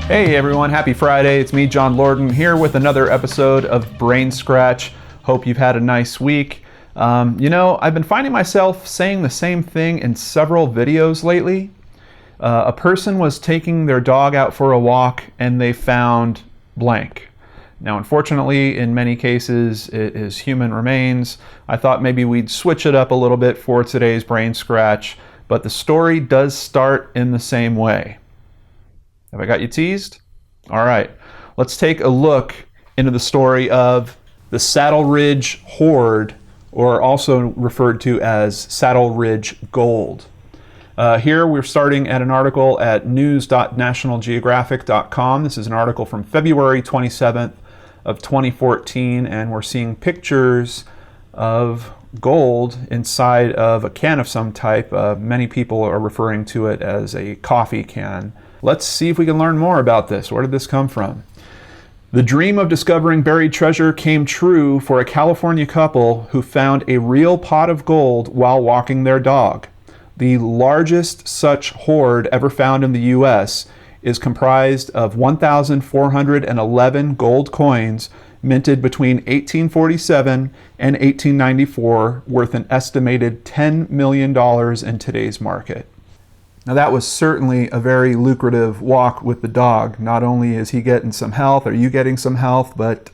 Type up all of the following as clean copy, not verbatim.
Hey everyone, happy Friday. It's me, John Lorden, here with another episode of BrainScratch. Hope you've had a nice week. I've been finding myself saying the same thing in several videos lately. A person was taking their dog out for a walk and they found blank. Now, unfortunately, in many cases, it is human remains. I thought maybe we'd switch it up a little bit for today's BrainScratch, but the story does start in the same way. Have I got you teased? All right, let's take a look into the story of the Saddle Ridge Hoard, or also referred to as Saddle Ridge Gold. Here we're starting at an article at news.nationalgeographic.com. This is an article from February 27th of 2014, and we're seeing pictures of gold inside of a can of some type. Many people are referring to it as a coffee can. Let's see if we can learn more about this. Where did this come from? The dream of discovering buried treasure came true for a California couple who found a real pot of gold while walking their dog. The largest such hoard ever found in the U.S. is comprised of 1,411 gold coins minted between 1847 and 1894, worth an estimated $10 million in today's market. Now that was certainly a very lucrative walk with the dog. Not only is he getting some health, are you getting some health, but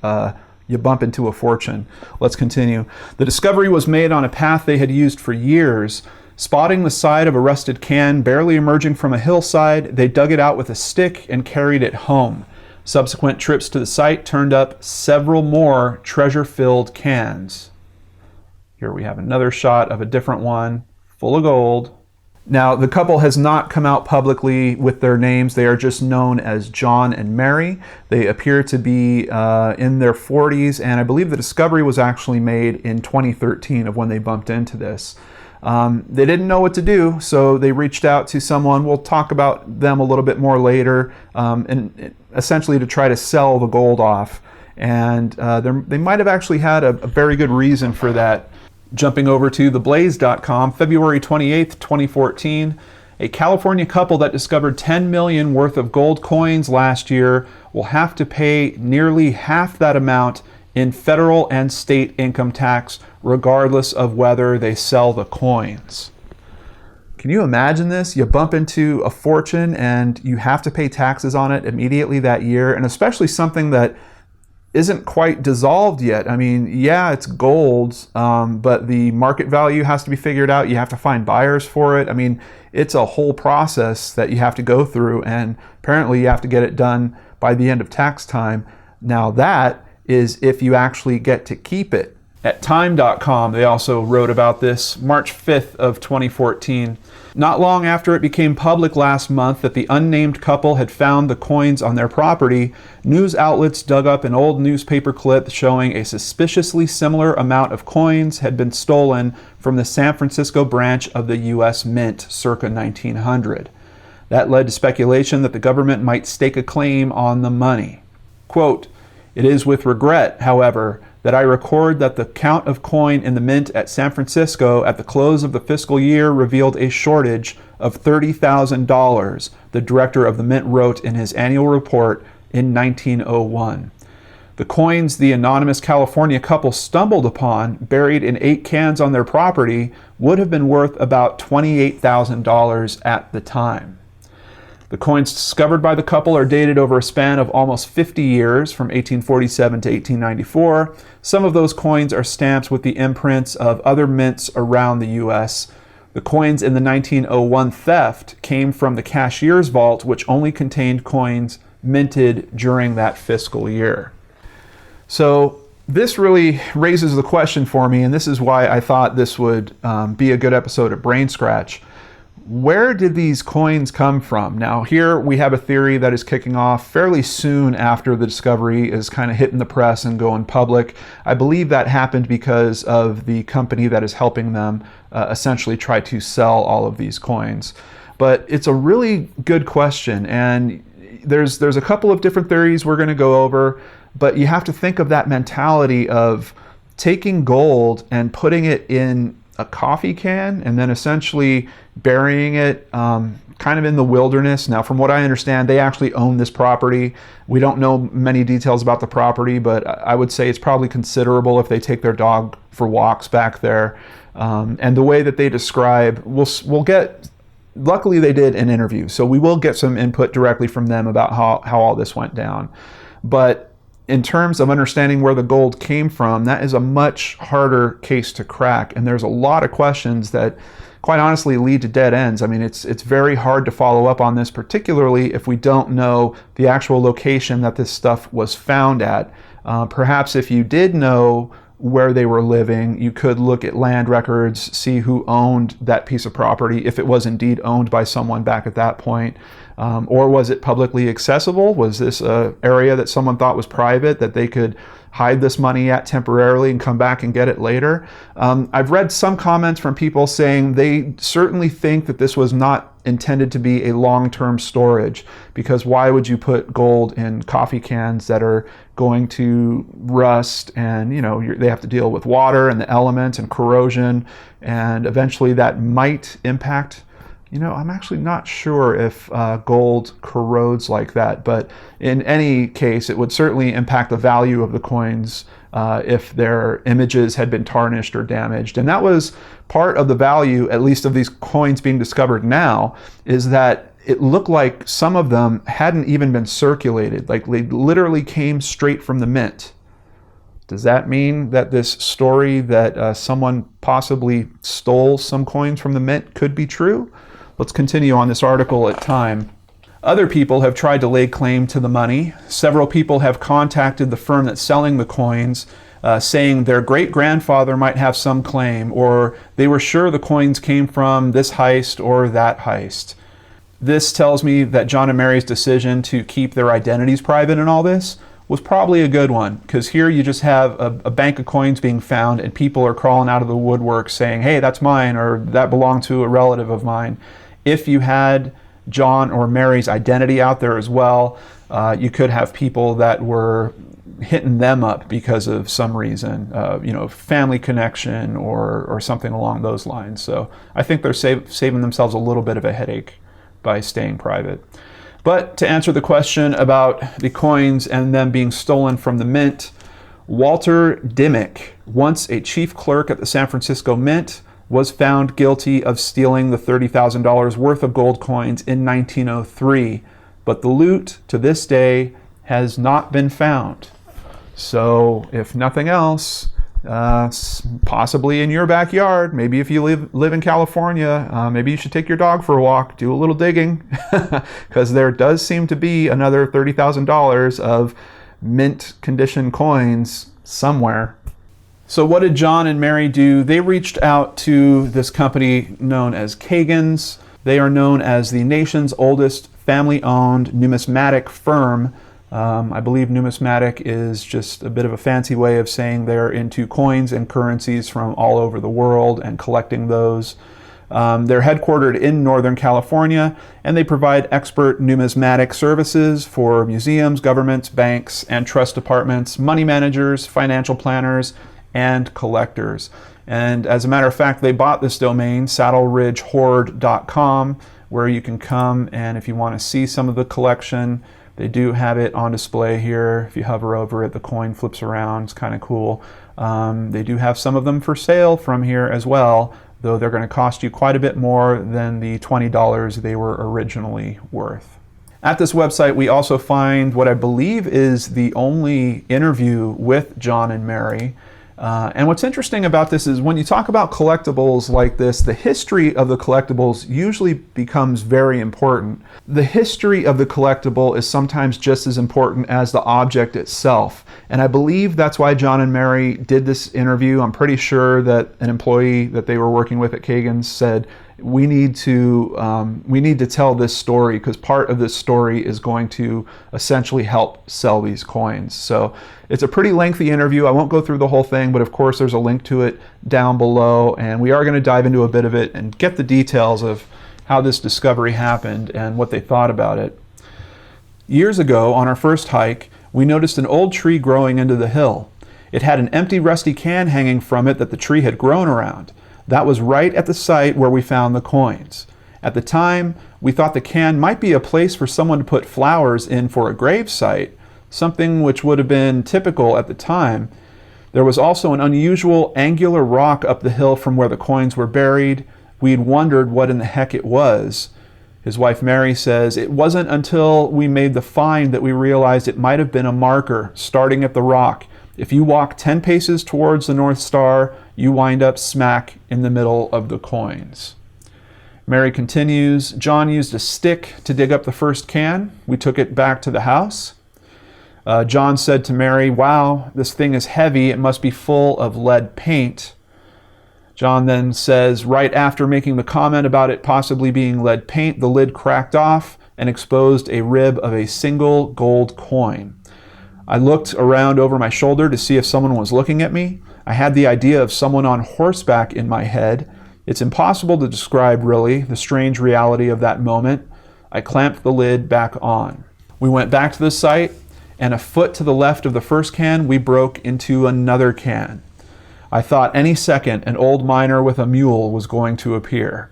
you bump into a fortune. Let's continue. The discovery was made on a path they had used for years. Spotting the side of a rusted can barely emerging from a hillside, they dug it out with a stick and carried it home. Subsequent trips to the site turned up several more treasure-filled cans. Here we have another shot of a different one, full of gold. Now, the couple has not come out publicly with their names. They are just known as John and Mary. They appear to be in their 40s, and I believe the discovery was actually made in 2013 of when they bumped into this. They didn't know what to do, so they reached out to someone. We'll talk about them a little bit more later, and essentially to try to sell the gold off. And they might have actually had a very good reason for that. Jumping over to theblaze.com, February 28th, 2014, a California couple that discovered $10 million worth of gold coins last year will have to pay nearly half that amount in federal and state income tax, regardless of whether they sell the coins. Can you imagine this? You bump into a fortune and you have to pay taxes on it immediately that year, and especially something that isn't quite dissolved yet. I mean, yeah, it's gold, but the market value has to be figured out. You have to find buyers for it. I mean, it's a whole process that you have to go through, and apparently you have to get it done by the end of tax time. Now that is if you actually get to keep it. At time.com, they also wrote about this, March 5th of 2014. Not long after it became public last month that the unnamed couple had found the coins on their property, news outlets dug up an old newspaper clip showing a suspiciously similar amount of coins had been stolen from the San Francisco branch of the U.S. Mint circa 1900. That led to speculation that the government might stake a claim on the money. Quote, "It is with regret, however, that I record that the count of coin in the mint at San Francisco at the close of the fiscal year revealed a shortage of $30,000, the director of the mint wrote in his annual report in 1901. The coins the anonymous California couple stumbled upon, buried in 8 cans on their property, would have been worth about $28,000 at the time. The coins discovered by the couple are dated over a span of almost 50 years, from 1847 to 1894. Some of those coins are stamps with the imprints of other mints around the U.S. The coins in the 1901 theft came from the cashier's vault, which only contained coins minted during that fiscal year." So this really raises the question for me, and this is why I thought this would be a good episode of BrainScratch. Where did these coins come from? Now here we have a theory that is kicking off fairly soon after the discovery is kind of hitting the press and going public. I believe that happened because of the company that is helping them essentially try to sell all of these coins. But it's a really good question, and there's a couple of different theories we're going to go over, but you have to think of that mentality of taking gold and putting it in a coffee can and then essentially burying it kind of in the wilderness. Now, from what I understand, they actually own this property. We don't know many details about the property, but I would say it's probably considerable if they take their dog for walks back there. And the way that they describe, we'll get, luckily they did an interview, so we will get some input directly from them about how all this went down. But in terms of understanding where the gold came from, that is a much harder case to crack. And there's a lot of questions that quite honestly lead to dead ends. I mean, it's very hard to follow up on this, particularly if we don't know the actual location that this stuff was found at. Perhaps if you did know where they were living, you could look at land records, see who owned that piece of property, if it was indeed owned by someone back at that point. Or was it publicly accessible? Was this an area that someone thought was private that they could hide this money at temporarily and come back and get it later? I've read some comments from people saying they certainly think that this was not intended to be a long-term storage, because why would you put gold in coffee cans that are going to rust, and they have to deal with water and the elements and corrosion, and eventually that might impact. I'm actually not sure if gold corrodes like that, but in any case, it would certainly impact the value of the coins if their images had been tarnished or damaged. And that was part of the value, at least of these coins being discovered now, is that it looked like some of them hadn't even been circulated. Like they literally came straight from the mint. Does that mean that this story that someone possibly stole some coins from the mint could be true? Let's continue on this article at Time. Other people have tried to lay claim to the money. Several people have contacted the firm that's selling the coins, saying their great-grandfather might have some claim, or they were sure the coins came from this heist or that heist. This tells me that John and Mary's decision to keep their identities private in all this was probably a good one, because here you just have a bank of coins being found and people are crawling out of the woodwork saying, hey, that's mine, or that belonged to a relative of mine. If you had John or Mary's identity out there as well, you could have people that were hitting them up because of some reason, family connection or something along those lines. So I think they're saving themselves a little bit of a headache by staying private. But to answer the question about the coins and them being stolen from the mint, Walter Dimmick, once a chief clerk at the San Francisco Mint, was found guilty of stealing the $30,000 worth of gold coins in 1903. But the loot, to this day, has not been found. So, if nothing else, possibly in your backyard, maybe if you live in California, maybe you should take your dog for a walk, do a little digging, because there does seem to be another $30,000 of mint condition coins somewhere. So what did John and Mary do? They reached out to this company known as Kagin's. They are known as the nation's oldest family-owned numismatic firm. I believe numismatic is just a bit of a fancy way of saying they're into coins and currencies from all over the world and collecting those. They're headquartered in Northern California, and they provide expert numismatic services for museums, governments, banks, and trust departments, money managers, financial planners, and collectors. And as a matter of fact, they bought this domain, saddleridgehoard.com, where you can come, and if you want to see some of the collection, they do have it on display here. If you hover over it, the coin flips around. It's kind of cool. They do have some of them for sale from here as well, though they're going to cost you quite a bit more than the $20 they were originally worth. At this website, we also find what I believe is the only interview with John and Mary. And what's interesting about this is when you talk about collectibles like this, the history of the collectibles usually becomes very important. The history of the collectible is sometimes just as important as the object itself. And I believe that's why John and Mary did this interview. I'm pretty sure that an employee that they were working with at Kagin's said, we need to tell this story, because part of this story is going to essentially help sell these coins. So it's a pretty lengthy interview. I won't go through the whole thing, but of course there's a link to it down below, and we are going to dive into a bit of it and get the details of how this discovery happened and what they thought about it. Years ago, on our first hike, we noticed an old tree growing into the hill. It had an empty rusty can hanging from it that the tree had grown around. That was right at the site where we found the coins. At the time, we thought the can might be a place for someone to put flowers in for a grave site, something which would have been typical at the time. There was also an unusual angular rock up the hill from where the coins were buried. We'd wondered what in the heck it was. His wife Mary says, it wasn't until we made the find that we realized it might have been a marker starting at the rock. If you walk 10 paces towards the North Star, you wind up smack in the middle of the coins. Mary continues, John used a stick to dig up the first can. We took it back to the house. John said to Mary, wow, this thing is heavy. It must be full of lead paint. John then says, right after making the comment about it possibly being lead paint, the lid cracked off and exposed a rib of a single gold coin. I looked around over my shoulder to see if someone was looking at me. I had the idea of someone on horseback in my head. It's impossible to describe, really, the strange reality of that moment. I clamped the lid back on. We went back to the site, and a foot to the left of the first can, we broke into another can. I thought any second an old miner with a mule was going to appear.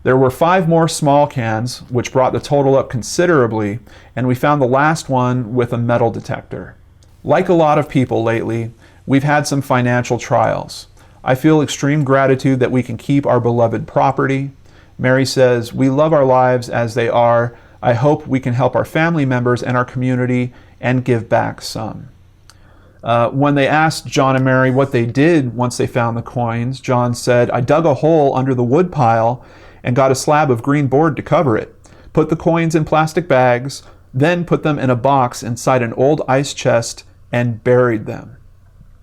There were 5 more small cans, which brought the total up considerably, and we found the last one with a metal detector. Like a lot of people lately, we've had some financial trials. I feel extreme gratitude that we can keep our beloved property. Mary says, we love our lives as they are. I hope we can help our family members and our community and give back some. When they asked John and Mary what they did once they found the coins, John said, I dug a hole under the wood pile and got a slab of green board to cover it, put the coins in plastic bags, then put them in a box inside an old ice chest and buried them.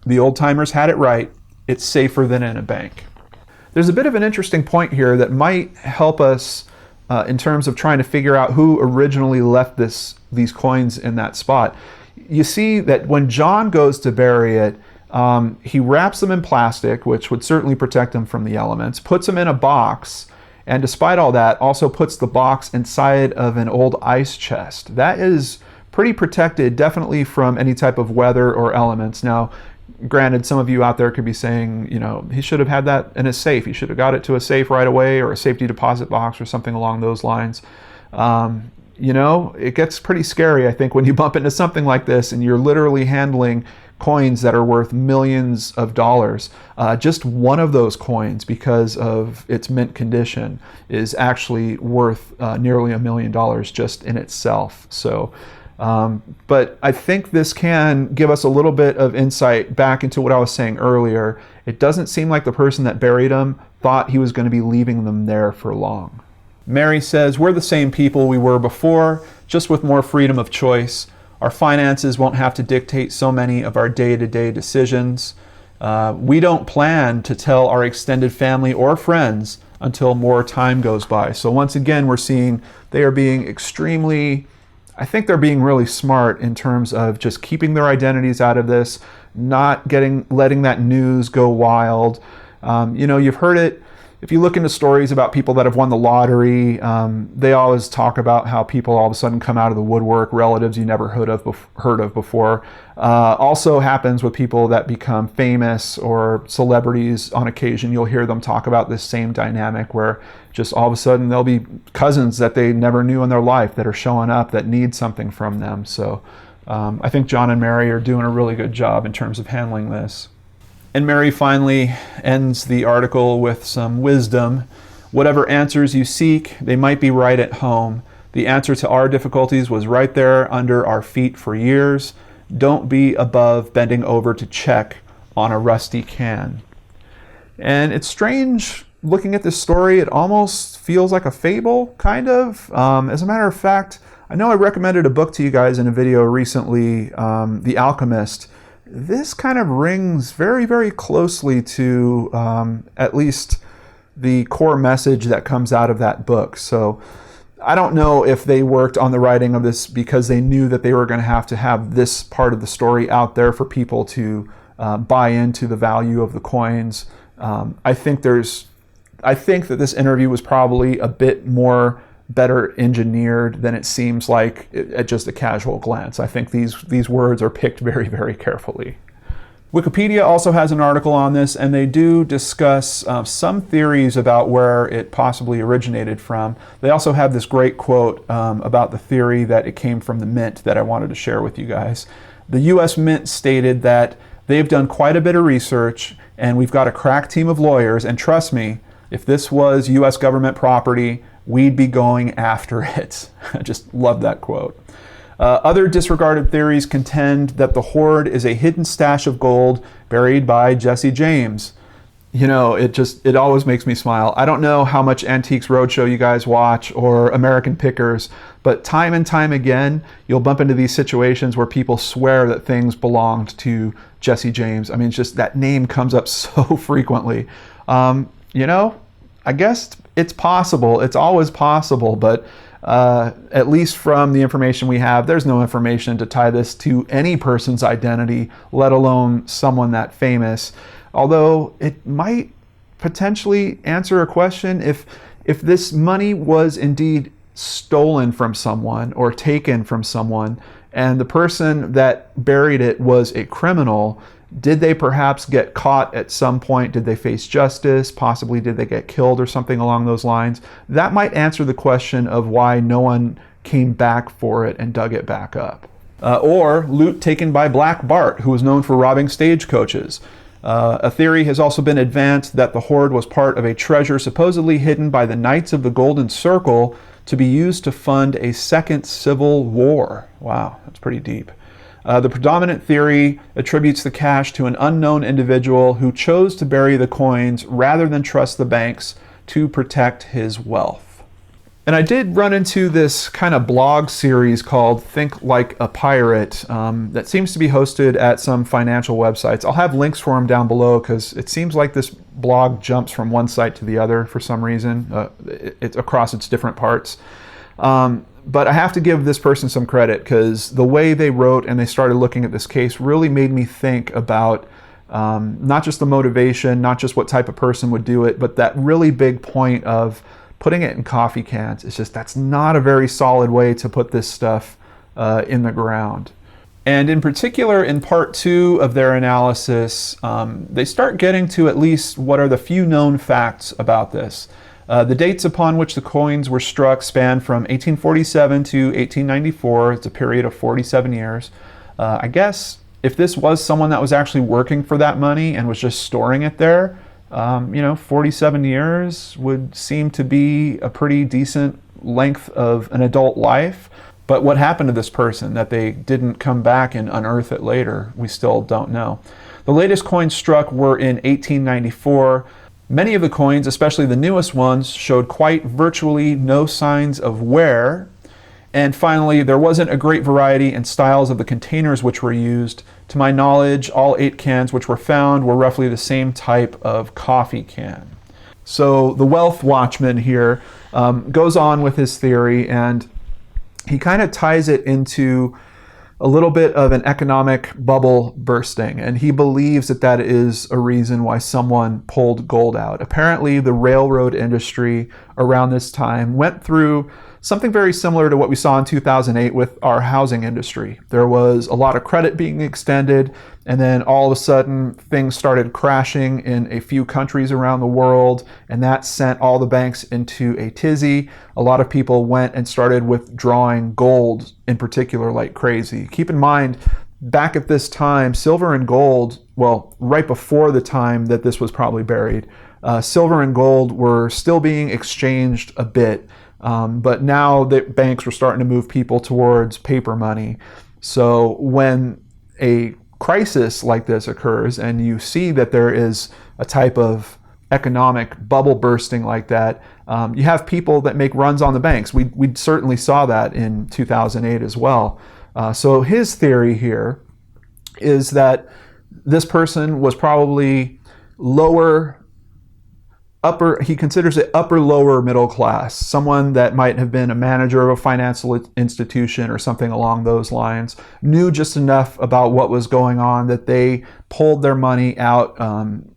The old-timers had it right. It's safer than in a bank. There's a bit of an interesting point here that might help us in terms of trying to figure out who originally left these coins in that spot. You see that when John goes to bury it, he wraps them in plastic, which would certainly protect them from the elements, puts them in a box, and despite all that, also puts the box inside of an old ice chest. That is pretty protected, definitely from any type of weather or elements. Now, granted, some of you out there could be saying, you know, he should have had that in a safe. He should have got it to a safe right away, or a safety deposit box or something along those lines. You know, it gets pretty scary, I think, when you bump into something like this and you're literally handling coins that are worth millions of dollars. Just one of those coins, because of its mint condition, is actually worth nearly $1 million just in itself. So, but I think this can give us a little bit of insight back into what I was saying earlier. It doesn't seem like the person that buried them thought he was going to be leaving them there for long. Mary says, we're the same people we were before, just with more freedom of choice. Our finances won't have to dictate so many of our day-to-day decisions. We don't plan to tell our extended family or friends until more time goes by. So once again, we're seeing they are being I think they're being really smart in terms of just keeping their identities out of this, not letting that news go wild. You know, you've heard it. If you look into stories about people that have won the lottery, they always talk about how people all of a sudden come out of the woodwork, relatives you never heard of before. Also happens with people that become famous or celebrities on occasion. You'll hear them talk about this same dynamic where just all of a sudden there'll be cousins that they never knew in their life that are showing up that need something from them. So I think John and Mary are doing a really good job in terms of handling this. And Mary finally ends the article with some wisdom. Whatever answers you seek, they might be right at home. The answer to our difficulties was right there under our feet for years. Don't be above bending over to check on a rusty can. And it's strange looking at this story. It almost feels like a fable, kind of. As a matter of fact, I know I recommended a book to you guys in a video recently, The Alchemist. This kind of rings very, very closely to at least the core message that comes out of that book. So I don't know if they worked on the writing of this because they knew that they were going to have this part of the story out there for people to buy into the value of the coins. I think that this interview was probably a bit more better engineered than it seems like at just a casual glance. I think these words are picked very, very carefully. Wikipedia also has an article on this, and they do discuss some theories about where it possibly originated from. They also have this great quote about the theory that it came from the Mint that I wanted to share with you guys. The US Mint stated that they've done quite a bit of research, and we've got a crack team of lawyers, and trust me, if this was US government property, we'd be going after it. I just love that quote. Other disregarded theories contend that the Hoard is a hidden stash of gold buried by Jesse James. You know, it always makes me smile. I don't know how much Antiques Roadshow you guys watch or American Pickers, but time and time again, you'll bump into these situations where people swear that things belonged to Jesse James. I mean, it's just that name comes up so frequently. You know, I guess it's possible. It's always possible, but at least from the information we have, there's no information to tie this to any person's identity, let alone someone that famous. Although it might potentially answer a question if this money was indeed stolen from someone or taken from someone, and the person that buried it was a criminal. Did they perhaps get caught at some point? Did they face justice? Possibly did they get killed or something along those lines? That might answer the question of why no one came back for it and dug it back up. Or loot taken by Black Bart, who was known for robbing stagecoaches. A theory has also been advanced that the Hoard was part of a treasure supposedly hidden by the Knights of the Golden Circle to be used to fund a second civil war. Wow, that's pretty deep. The predominant theory attributes the cash to an unknown individual who chose to bury the coins rather than trust the banks to protect his wealth. And I did run into this kind of blog series called Think Like a Pirate that seems to be hosted at some financial websites. I'll have links for them down below because it seems like this blog jumps from one site to the other for some reason. It's across its different parts. But I have to give this person some credit because the way they wrote and they started looking at this case really made me think about not just the motivation, not just what type of person would do it, but that really big point of putting it in coffee cans. It's just, that's not a very solid way to put this stuff in the ground. And in particular, in part 2 of their analysis, they start getting to at least what are the few known facts about this. The dates upon which the coins were struck span from 1847 to 1894. It's a period of 47 years. I guess if this was someone that was actually working for that money and was just storing it there, 47 years would seem to be a pretty decent length of an adult life. But what happened to this person that they didn't come back and unearth it later, we still don't know. The latest coins struck were in 1894. Many of the coins, especially the newest ones, showed quite virtually no signs of wear. And finally, there wasn't a great variety in styles of the containers which were used. To my knowledge, all 8 cans which were found were roughly the same type of coffee can. So the Wealth Watchman here goes on with his theory, and he kind of ties it into a little bit of an economic bubble bursting, and he believes that that is a reason why someone pulled gold out. Apparently, the railroad industry around this time went through something very similar to what we saw in 2008 with our housing industry. There was a lot of credit being extended, and then all of a sudden things started crashing in a few countries around the world, and that sent all the banks into a tizzy. A lot of people went and started withdrawing gold in particular like crazy. Keep in mind, back at this time, silver and gold, well, right before the time that this was probably buried, silver and gold were still being exchanged a bit. But now the banks were starting to move people towards paper money. So when a crisis like this occurs and you see that there is a type of economic bubble bursting like that, you have people that make runs on the banks. We certainly saw that in 2008 as well. So his theory here is that this person was probably he considers it lower middle class, someone that might have been a manager of a financial institution or something along those lines, knew just enough about what was going on that they pulled their money out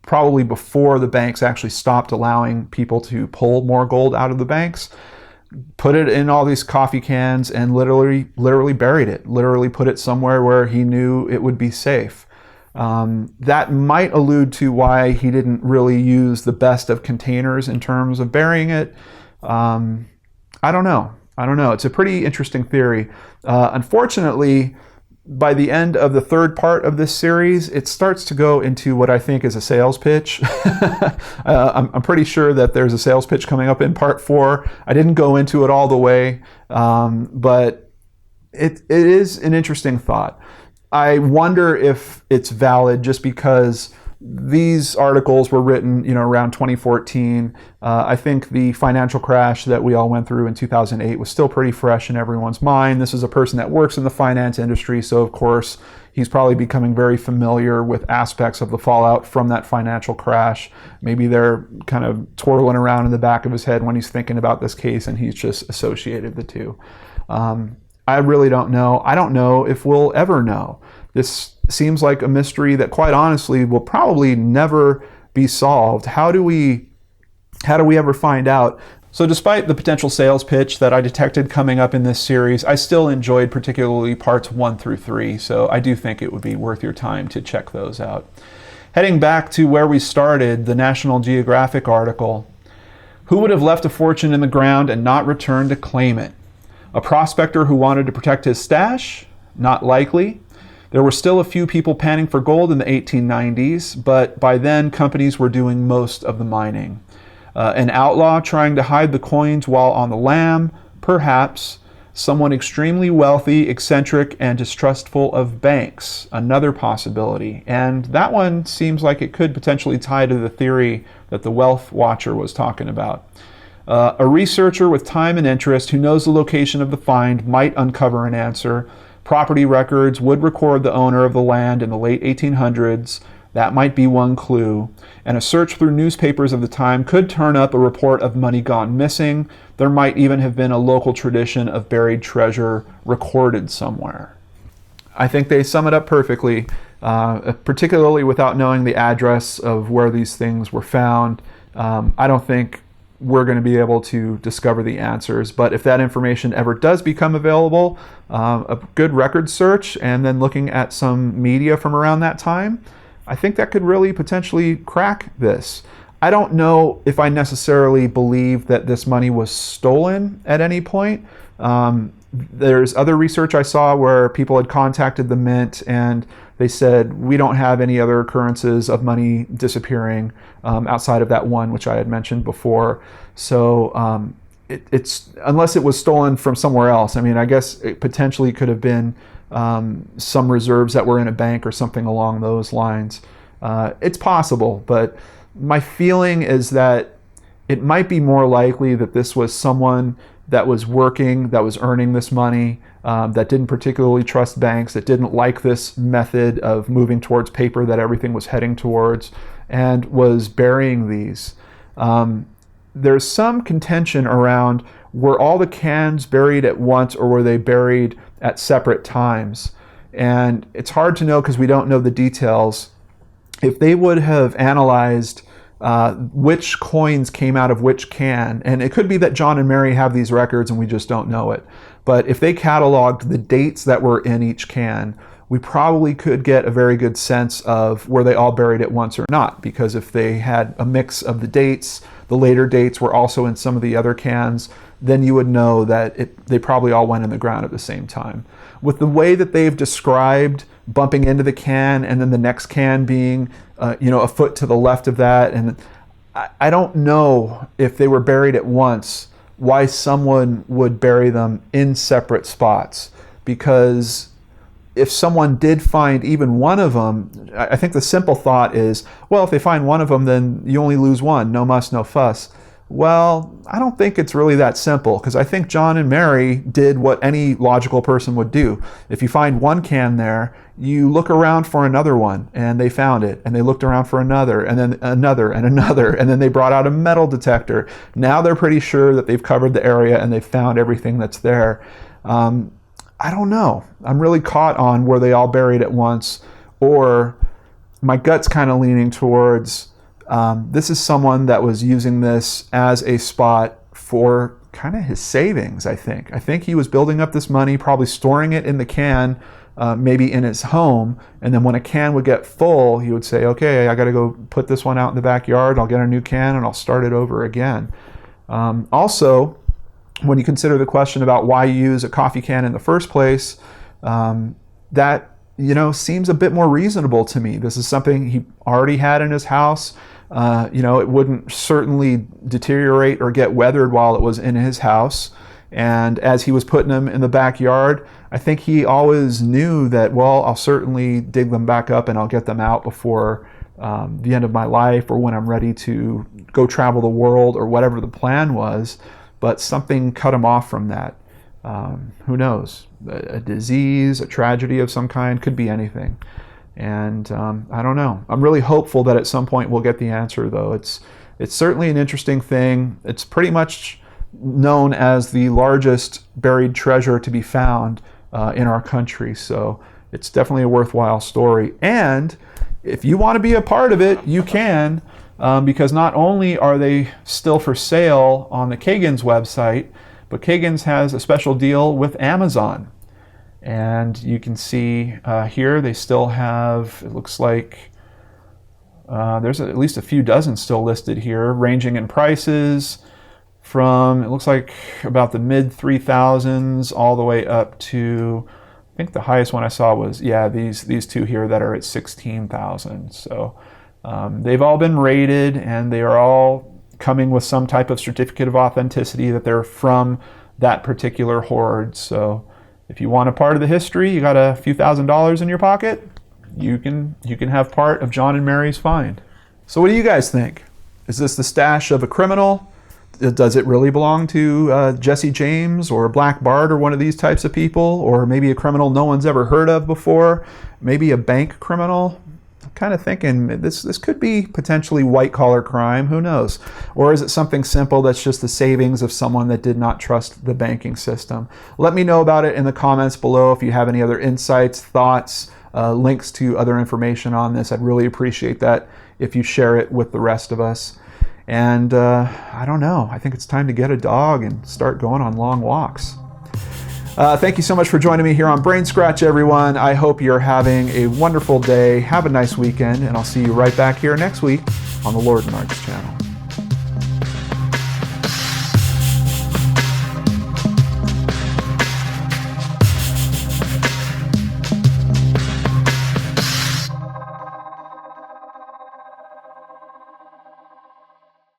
probably before the banks actually stopped allowing people to pull more gold out of the banks, put it in all these coffee cans and literally buried it, literally put it somewhere where he knew it would be safe. That might allude to why he didn't really use the best of containers in terms of burying it. I don't know. It's a pretty interesting theory. Unfortunately, by the end of the third part of this series, it starts to go into what I think is a sales pitch. I'm pretty sure that there's a sales pitch coming up in part 4. I didn't go into it all the way, but it is an interesting thought. I wonder if it's valid just because these articles were written, around 2014. I think the financial crash that we all went through in 2008 was still pretty fresh in everyone's mind. This is a person that works in the finance industry, so of course he's probably becoming very familiar with aspects of the fallout from that financial crash. Maybe they're kind of twirling around in the back of his head when he's thinking about this case, and he's just associated the two. I really don't know. I don't know if we'll ever know. This seems like a mystery that, quite honestly, will probably never be solved. How do we ever find out? So despite the potential sales pitch that I detected coming up in this series, I still enjoyed particularly parts 1 through 3, so I do think it would be worth your time to check those out. Heading back to where we started, the National Geographic article, who would have left a fortune in the ground and not returned to claim it? A prospector who wanted to protect his stash? Not likely. There were still a few people panning for gold in the 1890s, but by then companies were doing most of the mining. An outlaw trying to hide the coins while on the lam? Perhaps. Someone extremely wealthy, eccentric, and distrustful of banks? Another possibility. And that one seems like it could potentially tie to the theory that the Wealth Watcher was talking about. A researcher with time and interest who knows the location of the find might uncover an answer. Property records would record the owner of the land in the late 1800s. That might be one clue. And a search through newspapers of the time could turn up a report of money gone missing. There might even have been a local tradition of buried treasure recorded somewhere. I think they sum it up perfectly, particularly without knowing the address of where these things were found. I don't think we're going to be able to discover the answers. But if that information ever does become available, a good record search and then looking at some media from around that time, I think that could really potentially crack this. I don't know if I necessarily believe that this money was stolen at any point. There's other research I saw where people had contacted the mint and they said, we don't have any other occurrences of money disappearing outside of that one, which I had mentioned before. So it's unless it was stolen from somewhere else. I mean, I guess it potentially could have been some reserves that were in a bank or something along those lines. It's possible, but my feeling is that it might be more likely that this was someone that was working, that was earning this money, that didn't particularly trust banks, that didn't like this method of moving towards paper that everything was heading towards, and was burying these. There's some contention around, were all the cans buried at once or were they buried at separate times? And it's hard to know because we don't know the details. If they would have analyzed which coins came out of which can, and it could be that John and Mary have these records and we just don't know it, but if they cataloged the dates that were in each can, we probably could get a very good sense of were they all buried at once or not, because if they had a mix of the dates, the later dates were also in some of the other cans, then you would know that they probably all went in the ground at the same time. With the way that they've described bumping into the can and then the next can being a foot to the left of that, and I don't know if they were buried at once, why someone would bury them in separate spots. Because if someone did find even one of them, I think the simple thought is, well, if they find one of them, then you only lose one, no muss, no fuss. Well, I don't think it's really that simple, because I think John and Mary did what any logical person would do. If you find one can there, you look around for another one, and they found it, and they looked around for another, and then another, and another, and then they brought out a metal detector. Now they're pretty sure that they've covered the area and they've found everything that's there. I don't know. I'm really caught on were they all buried at once, or my gut's kind of leaning towards this is someone that was using this as a spot for kind of his savings, I think. I think he was building up this money, probably storing it in the can maybe in his home. And then when a can would get full, he would say, okay, I got to go put this one out in the backyard. I'll get a new can and I'll start it over again. Also, when you consider the question about why you use a coffee can in the first place, that seems a bit more reasonable to me. This is something he already had in his house. It wouldn't certainly deteriorate or get weathered while it was in his house. And as he was putting them in the backyard, I think he always knew that, well, I'll certainly dig them back up and I'll get them out before the end of my life, or when I'm ready to go travel the world, or whatever the plan was. But something cut him off from that. Who knows? A disease, a tragedy of some kind, could be anything. And I don't know. I'm really hopeful that at some point we'll get the answer, though. It's certainly an interesting thing. It's pretty much known as the largest buried treasure to be found in our country. So it's definitely a worthwhile story. And if you want to be a part of it, you can, because not only are they still for sale on the Kagin's website, but Kagin's has a special deal with Amazon. And you can see here they still have, it looks like there's at least a few dozen still listed here, ranging in prices from, it looks like, about the mid 3,000s all the way up to, I think the highest one I saw was, these two here that are at 16,000. So they've all been rated, and they are all coming with some type of certificate of authenticity that they're from that particular hoard. So if you want a part of the history, you got a few $1,000s in your pocket, you can have part of John and Mary's find. So what do you guys think? Is this the stash of a criminal? Does it really belong to Jesse James or Black Bart or one of these types of people? Or maybe a criminal no one's ever heard of before? Maybe a bank criminal? I'm kind of thinking this could be potentially white-collar crime. Who knows? Or is it something simple that's just the savings of someone that did not trust the banking system? Let me know about it in the comments below if you have any other insights, thoughts, links to other information on this. I'd really appreciate that if you share it with the rest of us. And I don't know, I think it's time to get a dog and start going on long walks. Thank you so much for joining me here on BrainScratch, everyone. I hope you're having a wonderful day. Have a nice weekend, and I'll see you right back here next week on the Lord and Arts channel.